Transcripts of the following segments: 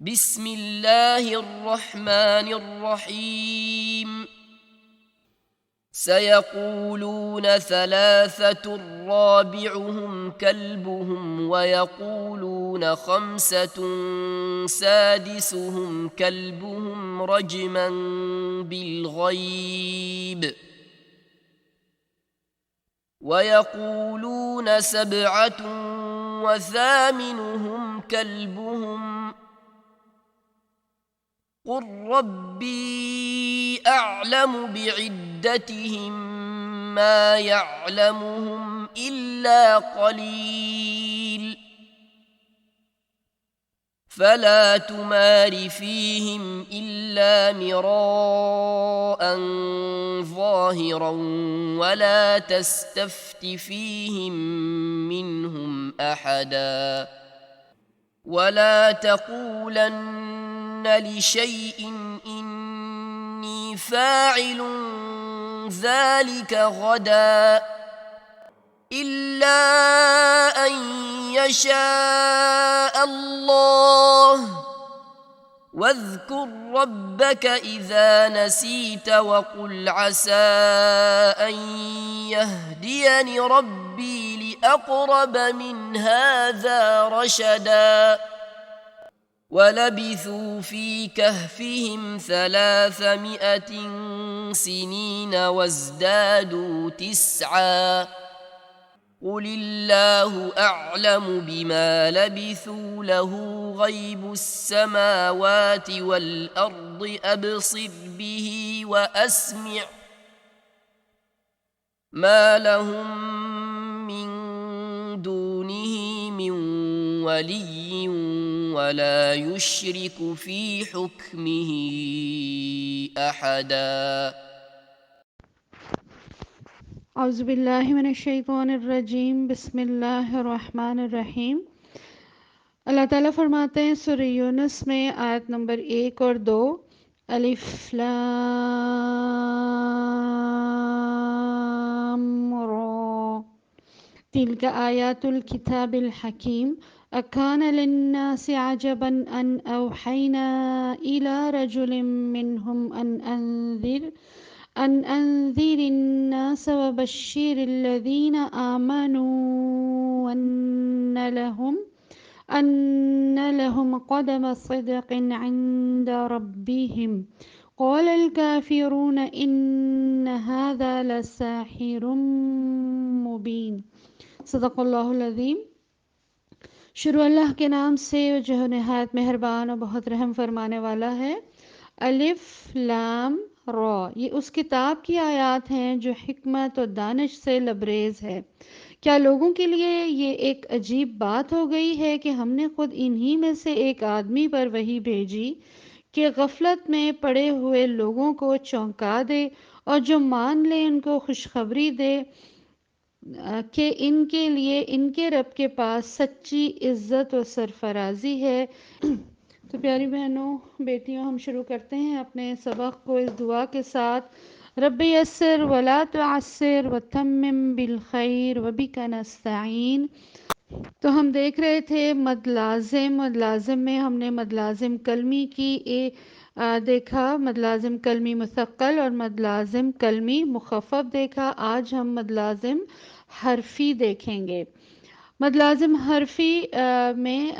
بسم الله الرحمن الرحيم سيقولون ثلاثة رابعهم كلبهم ويقولون خمسة سادسهم كلبهم رجما بالغيب ويقولون سبعة وثامنهم كلبهم قل ربي أعلم بعدتهم ما يعلمهم إلا قليل فلا تمار فيهم إلا مراء ظاهرا ولا تستفت فيهم منهم أحدا ولا تقولن لشيء إني فاعل ذلك غدا إلا أن يشاء الله واذكر ربك إذا نسيت وقل عسى أن يهديني ربي لأقرب من هذا رشدا ولبثوا في كهفهم 300 سنين وازدادوا 9 قل الله أعلم بما لبثوا له غيب السماوات والأرض أبصر به وأسمع ما لهم من دونه من ولي ولا يشرك في حكمه أحدا اعوذ باللہ من الشیطان الرجیم بسم اللہ الرحمن الرحیم۔ اللہ تعالیٰ فرماتے ہیں سورہ یونس میں آیت نمبر 1 اور 2، الف لام را تلک آیات الکتاب الحکیم اکان للناس عجبا ان اوحینا الی رجل منهم أن أنذر الناس وبشر الذين آمنوا أن لهم قدم صدق عند ربهم قال الكافرون إن هذا لساحر مبين۔ صدق اللہ العظیم۔ شروع اللہ کے نام سے جو نہایت مہربان اور بہت رحم فرمانے والا ہے۔ الف لام را، یہ اس کتاب کی آیات ہیں جو حکمت اور دانش سے لبریز ہے۔ کیا لوگوں کے لیے یہ ایک عجیب بات ہو گئی ہے کہ ہم نے خود انہی میں سے ایک آدمی پر وحی بھیجی کہ غفلت میں پڑے ہوئے لوگوں کو چونکا دے اور جو مان لے ان کو خوشخبری دے کہ ان کے لیے ان کے رب کے پاس سچی عزت و سرفرازی ہے۔ تو پیاری بہنوں، بیٹیوں، ہم شروع کرتے ہیں اپنے سبق کو اس دعا کے ساتھ، رب یسر ولا تعسر وتمم بالخیر وبک نستعین۔ تو ہم دیکھ رہے تھے مد لازم میں ہم نے مد لازم کلمی کی دیکھا، مد لازم کلمی مثقل اور مد لازم کلمی مخفف دیکھا۔ آج ہم مد لازم حرفی دیکھیں گے۔ مد لازم حرفی میں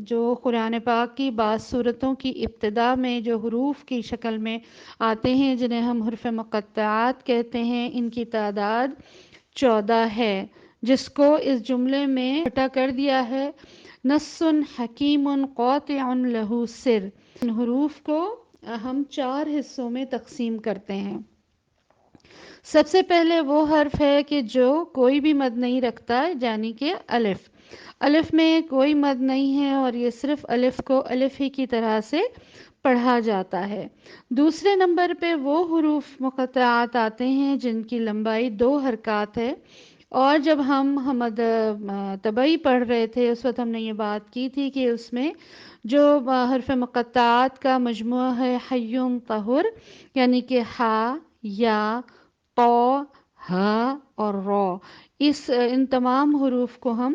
جو قرآن پاک کی بعض صورتوں کی ابتدا میں جو حروف کی شکل میں آتے ہیں جنہیں ہم حروف مقطعات کہتے ہیں، ان کی تعداد 14 ہے، جس کو اس جملے میں اکٹھا کر دیا ہے، نص حکیم قاطع لہ سر۔ ان حروف کو ہم 4 حصوں میں تقسیم کرتے ہیں۔ سب سے پہلے وہ حرف ہے کہ جو کوئی بھی مد نہیں رکھتا، یعنی کہ الف۔ الف میں کوئی مد نہیں ہے اور یہ صرف الف کو الف ہی کی طرح سے پڑھا جاتا ہے۔ دوسرے نمبر پہ وہ حروف مقطعات آتے ہیں جن کی لمبائی 2 حرکات ہے، اور جب ہم حمد طبعی پڑھ رہے تھے اس وقت ہم نے یہ بات کی تھی کہ اس میں جو حرف مقطعات کا مجموعہ ہے حیٌ طہر، یعنی کہ ہا، یا، طا، ہا اور را، ان تمام حروف کو ہم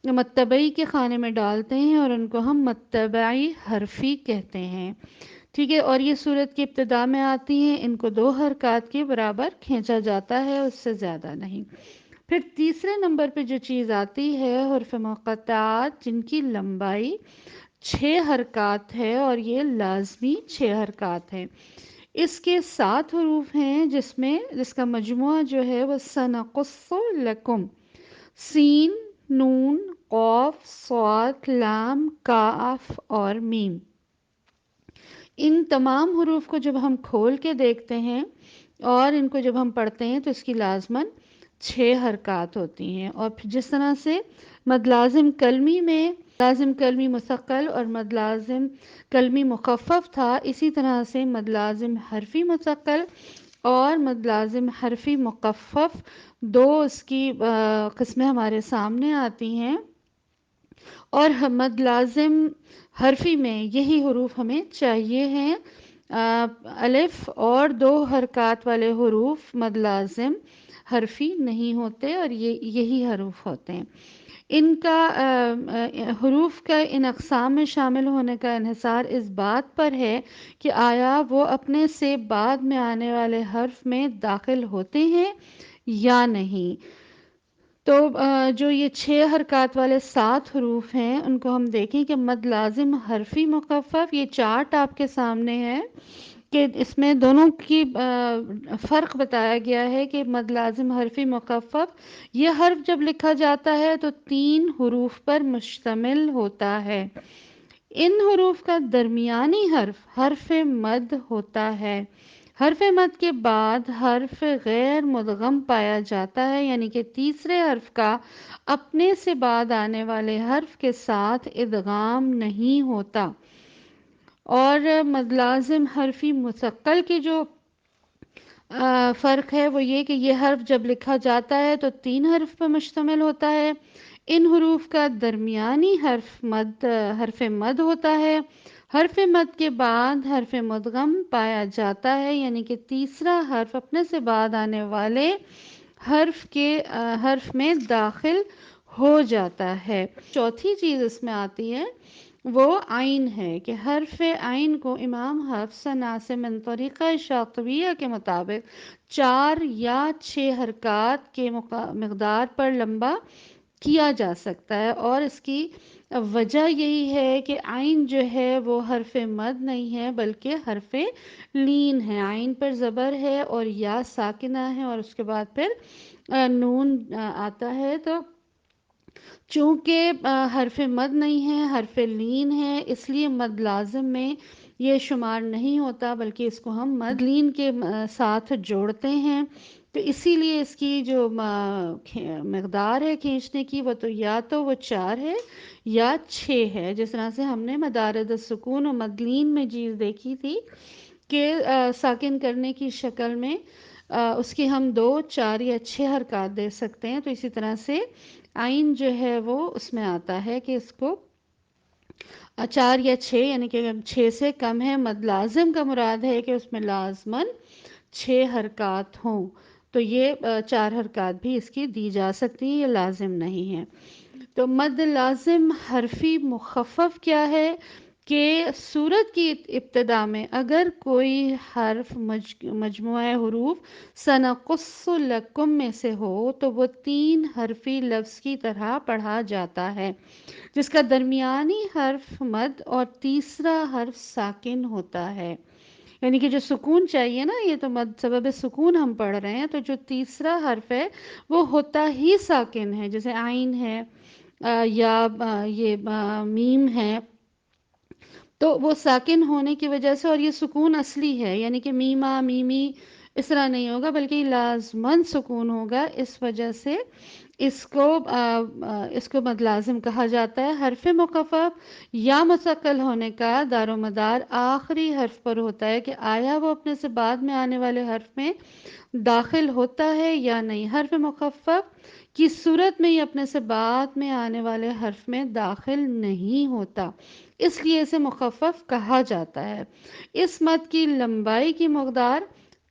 متبعی کے خانے میں ڈالتے ہیں اور ان کو ہم متبعی حرفی کہتے ہیں، ٹھیک ہے۔ اور یہ صورت کی ابتدا میں آتی ہیں، ان کو 2 حرکات کے برابر کھینچا جاتا ہے، اس سے زیادہ نہیں۔ پھر تیسرے نمبر پہ جو چیز آتی ہے حروف مقطعات، جن کی لمبائی 6 حرکات ہے اور یہ لازمی 6 حرکات ہیں۔ اس کے 7 حروف ہیں جس کا مجموعہ جو ہے وہ سنقص لکم، سین، نون، قاف، صاد، لام، کاف اور میم۔ ان تمام حروف کو جب ہم کھول کے دیکھتے ہیں اور ان کو جب ہم پڑھتے ہیں تو اس کی لازماً 6 حرکات ہوتی ہیں۔ اور پھر جس طرح سے مد لازم کلمی میں لازم کلمی مثقل اور مد لازم کلمی مخفف تھا، اسی طرح سے مد لازم حرفی مثقل اور مد لازم حرفی مخفف 2 اس کی قسمیں ہمارے سامنے آتی ہیں۔ اور مد لازم حرفی میں یہی حروف ہمیں چاہیے ہیں، الف اور 2 حرکات والے حروف مد لازم حرفی نہیں ہوتے اور یہی حروف ہوتے ہیں۔ ان کا حروف کا ان اقسام میں شامل ہونے کا انحصار اس بات پر ہے کہ آیا وہ اپنے سے بعد میں آنے والے حرف میں داخل ہوتے ہیں یا نہیں۔ تو جو یہ 6 حرکات والے 7 حروف ہیں ان کو ہم دیکھیں کہ مد لازم حرفی مخفف، یہ چارٹ آپ کے سامنے ہے کہ اس میں دونوں کی فرق بتایا گیا ہے کہ مد لازم حرفی مخفف یہ حرف جب لکھا جاتا ہے تو 3 حروف پر مشتمل ہوتا ہے۔ ان حروف کا درمیانی حرف حرف مد ہوتا ہے۔ حرف مد کے بعد حرف غیر مدغم پایا جاتا ہے، یعنی کہ تیسرے حرف کا اپنے سے بعد آنے والے حرف کے ساتھ ادغام نہیں ہوتا۔ اور مد لازم حرفی مثقل کی جو فرق ہے وہ یہ کہ یہ حرف جب لکھا جاتا ہے تو 3 حرف پر مشتمل ہوتا ہے۔ ان حروف کا درمیانی حرف مد ہوتا ہے۔ حرف مد کے بعد حرف مدغم پایا جاتا ہے، یعنی کہ تیسرا حرف اپنے سے بعد آنے والے حرف میں داخل ہو جاتا ہے۔ چوتھی چیز اس میں آتی ہے وہ عین ہے کہ حرف عین کو امام حفص عاصم من طریقہ شاطبیہ کے مطابق 4 یا 6 حرکات کے مقدار پر لمبا کیا جا سکتا ہے، اور اس کی وجہ یہی ہے کہ عین جو ہے وہ حرف مد نہیں ہے بلکہ حرف لین ہے۔ عین پر زبر ہے اور یا ساکنہ ہے اور اس کے بعد پھر نون آتا ہے، تو چونکہ حرف مد نہیں ہے، حرف لین ہے، اس لیے مد لازم میں یہ شمار نہیں ہوتا بلکہ اس کو ہم مد لین کے ساتھ جوڑتے ہیں۔ تو اسی لیے اس کی جو مقدار ہے کھینچنے کی یا تو وہ 4 ہے یا 6 ہے، جس طرح سے ہم نے مدارج السکون و مد لین میں چیز دیکھی تھی کہ ساکن کرنے کی شکل میں اس کی ہم 2، 4 یا 6 حرکات دے سکتے ہیں۔ تو اسی طرح سے عین جو ہے وہ اس میں آتا ہے کہ اس کو 4 یا 6، یعنی کہ 6 سے کم ہے۔ مد لازم کا مراد ہے کہ اس میں لازماً 6 حرکات ہوں، تو یہ 4 حرکات بھی اس کی دی جا سکتی ہیں، یہ لازم نہیں ہے۔ تو مد لازم حرفی مخفف کیا ہے کہ سورت کی ابتدا میں اگر کوئی حرف مجموعہ حروف سنقص لکم میں سے ہو تو وہ 3 حرفی لفظ کی طرح پڑھا جاتا ہے، جس کا درمیانی حرف مد اور تیسرا حرف ساکن ہوتا ہے۔ یعنی کہ جو سکون چاہیے نا، یہ تو مد سبب سکون ہم پڑھ رہے ہیں، تو جو تیسرا حرف ہے وہ ہوتا ہی ساکن ہے، جیسے عین ہے یا یہ میم ہے، تو وہ ساکن ہونے کی وجہ سے، اور یہ سکون اصلی ہے، یعنی کہ میما میمی اس طرح نہیں ہوگا بلکہ لازماً سکون ہوگا، اس وجہ سے اس کو مد لازم کہا جاتا ہے۔ حرف مخفف یا مثقل ہونے کا دار و مدار آخری حرف پر ہوتا ہے کہ آیا وہ اپنے سے بعد میں آنے والے حرف میں داخل ہوتا ہے یا نہیں۔ حرف مخفف کی صورت میں یہ اپنے سے بعد میں آنے والے حرف میں داخل نہیں ہوتا، اس لیے اسے مخفف کہا جاتا ہے۔ اس مد کی لمبائی کی مقدار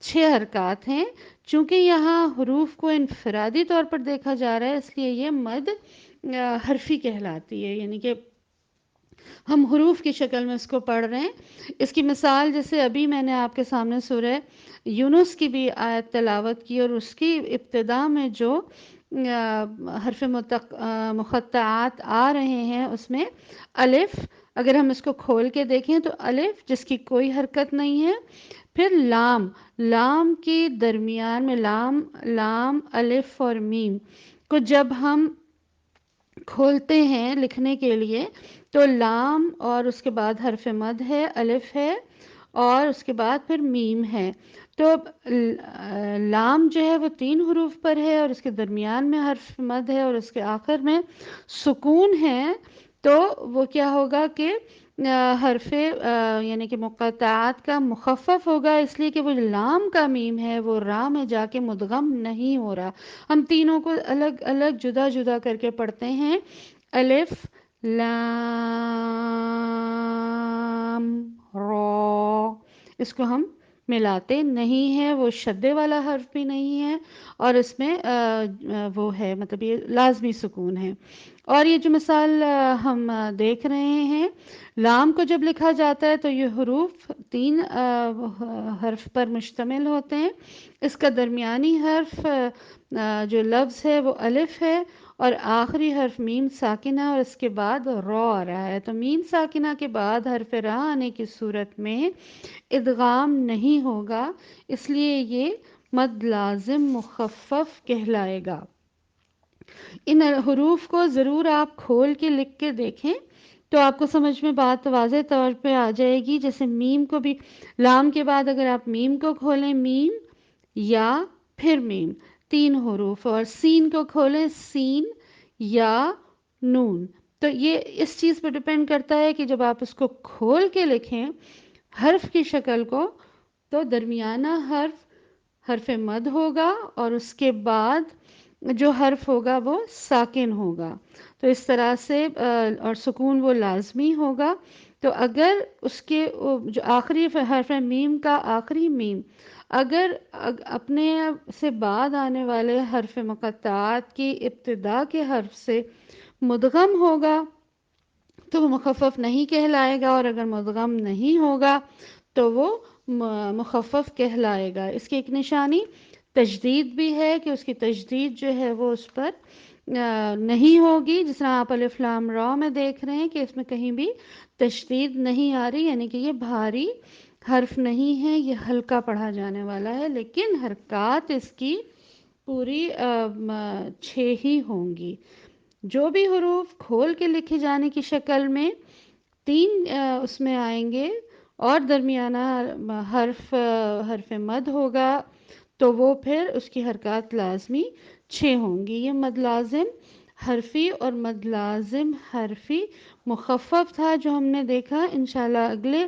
6 حرکات ہیں۔ چونکہ یہاں حروف کو انفرادی طور پر دیکھا جا رہا ہے، اس لیے یہ مد حرفی کہلاتی ہے، یعنی کہ ہم حروف کی شکل میں اس کو پڑھ رہے ہیں۔ اس کی مثال جیسے ابھی میں نے آپ کے سامنے سورہ یونس کی بھی آیت تلاوت کی، اور اس کی ابتدا میں جو حرف مقطعات آ رہے ہیں اس میں الف، اگر ہم اس کو کھول کے دیکھیں تو الف جس کی کوئی حرکت نہیں ہے، پھر لام، لام کے درمیان میں لام الف اور میم کو جب ہم کھولتے ہیں لکھنے کے لیے تو لام اور اس کے بعد حرف مد ہے، الف ہے، اور اس کے بعد پھر میم ہے۔ تو لام جو ہے وہ 3 حروف پر ہے، اور اس کے درمیان میں حرف مد ہے، اور اس کے آخر میں سکون ہے۔ تو وہ کیا ہوگا کہ حرف یعنی کہ مقطعات کا مخفف ہوگا، اس لیے کہ وہ لام کا میم ہے وہ را میں جا کے مدغم نہیں ہو رہا۔ ہم تینوں کو الگ الگ جدا جدا کر کے پڑھتے ہیں، الف لام را، اس کو ہم ملاتے نہیں ہیں، وہ شدے والا حرف بھی نہیں ہے، اور اس میں وہ ہے مطلب یہ لازمی سکون ہے۔ اور یہ جو مثال ہم دیکھ رہے ہیں، لام کو جب لکھا جاتا ہے تو یہ حروف 3 حرف پر مشتمل ہوتے ہیں۔ اس کا درمیانی حرف جو لفظ ہے وہ الف ہے، اور آخری حرف میم ساکنہ، اور اس کے بعد را آ رہا ہے۔ تو میم ساکنہ کے بعد حرف را آنے کی صورت میں ادغام نہیں ہوگا، اس لیے یہ مد لازم مخفف کہلائے گا۔ ان حروف کو ضرور آپ کھول کے لکھ کے دیکھیں تو آپ کو سمجھ میں بات واضح طور پہ آ جائے گی۔ جیسے میم کو بھی، لام کے بعد اگر آپ میم کو کھولیں، میم یا پھر میم 3 حروف، اور سین کو کھولیں، سین یا نون۔ تو یہ اس چیز پہ ڈپینڈ کرتا ہے کہ جب آپ اس کو کھول کے لکھیں حرف کی شکل کو تو درمیانہ حرف مد ہوگا، اور اس کے بعد جو حرف ہوگا وہ ساکن ہوگا، تو اس طرح سے اور سکون وہ لازمی ہوگا۔ تو اگر اس کے جو آخری حرف میم کا آخری میم اگر اپنے سے بعد آنے والے حرف مقطعات کی ابتدا کے حرف سے مدغم ہوگا تو وہ مخفف نہیں کہلائے گا، اور اگر مدغم نہیں ہوگا تو وہ مخفف کہلائے گا۔ اس کی ایک نشانی تجدید بھی ہے کہ اس کی تجدید جو ہے وہ اس پر نہیں ہوگی، جس طرح آپ الف لام را میں دیکھ رہے ہیں کہ اس میں کہیں بھی تشدید نہیں آ رہی، یعنی کہ یہ بھاری حرف نہیں ہے، یہ ہلکا پڑھا جانے والا ہے، لیکن حرکات اس کی پوری 6 ہی ہوں گی۔ جو بھی حروف کھول کے لکھے جانے کی شکل میں 3 اس میں آئیں گے، اور درمیانہ حرف مد ہوگا تو وہ پھر اس کی حرکات لازمی 6 ہوں گی۔ یہ مد لازم حرفی اور مد لازم حرفی مخفف تھا جو ہم نے دیکھا۔ انشاءاللہ اگلے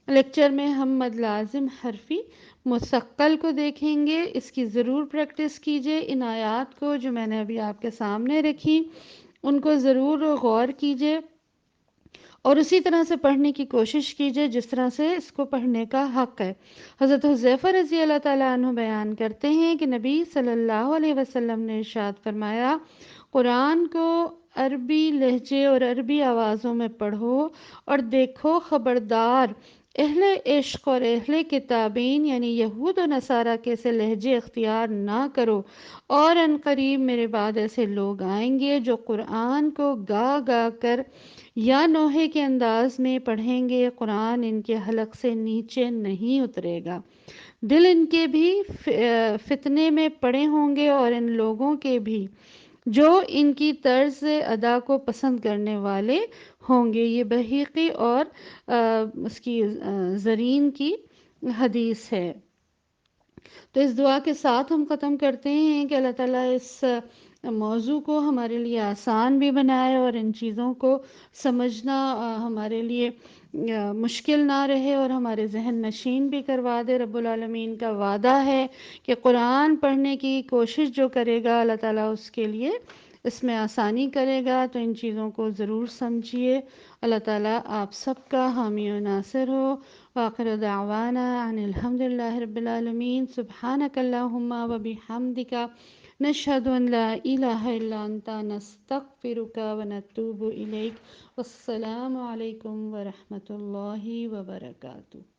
لیکچر میں ہم مد لازم حرفی مثقل کو دیکھیں گے۔ اس کی ضرور پریکٹس کیجئے، ان آیات کو جو میں نے ابھی آپ کے سامنے رکھی ان کو ضرور غور کیجئے، اور اسی طرح سے پڑھنے کی کوشش کیجئے جس طرح سے اس کو پڑھنے کا حق ہے۔ حضرت حذیفہ رضی اللہ تعالیٰ عنہ بیان کرتے ہیں کہ نبی صلی اللہ علیہ وسلم نے ارشاد فرمایا، قرآن کو عربی لہجے اور عربی آوازوں میں پڑھو، اور دیکھو خبردار اہل عشق اور اہل کتابین یعنی یہود و نصارہ کے سے لہجے اختیار نہ کرو، اور ان قریب میرے بعد ایسے لوگ آئیں گے جو قرآن کو گا گا کر یا نوحے کے انداز میں پڑھیں گے، قرآن ان کے حلق سے نیچے نہیں اترے گا، دل ان کے بھی فتنے میں پڑے ہوں گے، اور ان لوگوں کے بھی جو ان کی طرز ادا کو پسند کرنے والے ہوں گے۔ یہ بحیقی اور اس کی زرین کی حدیث ہے۔ تو اس دعا کے ساتھ ہم ختم کرتے ہیں کہ اللہ تعالیٰ اس موضوع کو ہمارے لیے آسان بھی بنائے، اور ان چیزوں کو سمجھنا ہمارے لیے مشکل نہ رہے، اور ہمارے ذہن نشین بھی کروا دے۔ رب العالمین کا وعدہ ہے کہ قرآن پڑھنے کی کوشش جو کرے گا اللہ تعالیٰ اس کے لیے اس میں آسانی کرے گا، تو ان چیزوں کو ضرور سمجھیے۔ اللہ تعالیٰ آپ سب کا حامی و ناصر ہو۔ وآخر دعوانا ان الحمد للہ رب العالمین۔ سبحانک اللہم و بحمدک، نشهد أن لا إله إلا أنت نستغفرك ونتوب إليك. والسلام عليكم ورحمة الله وبركاته.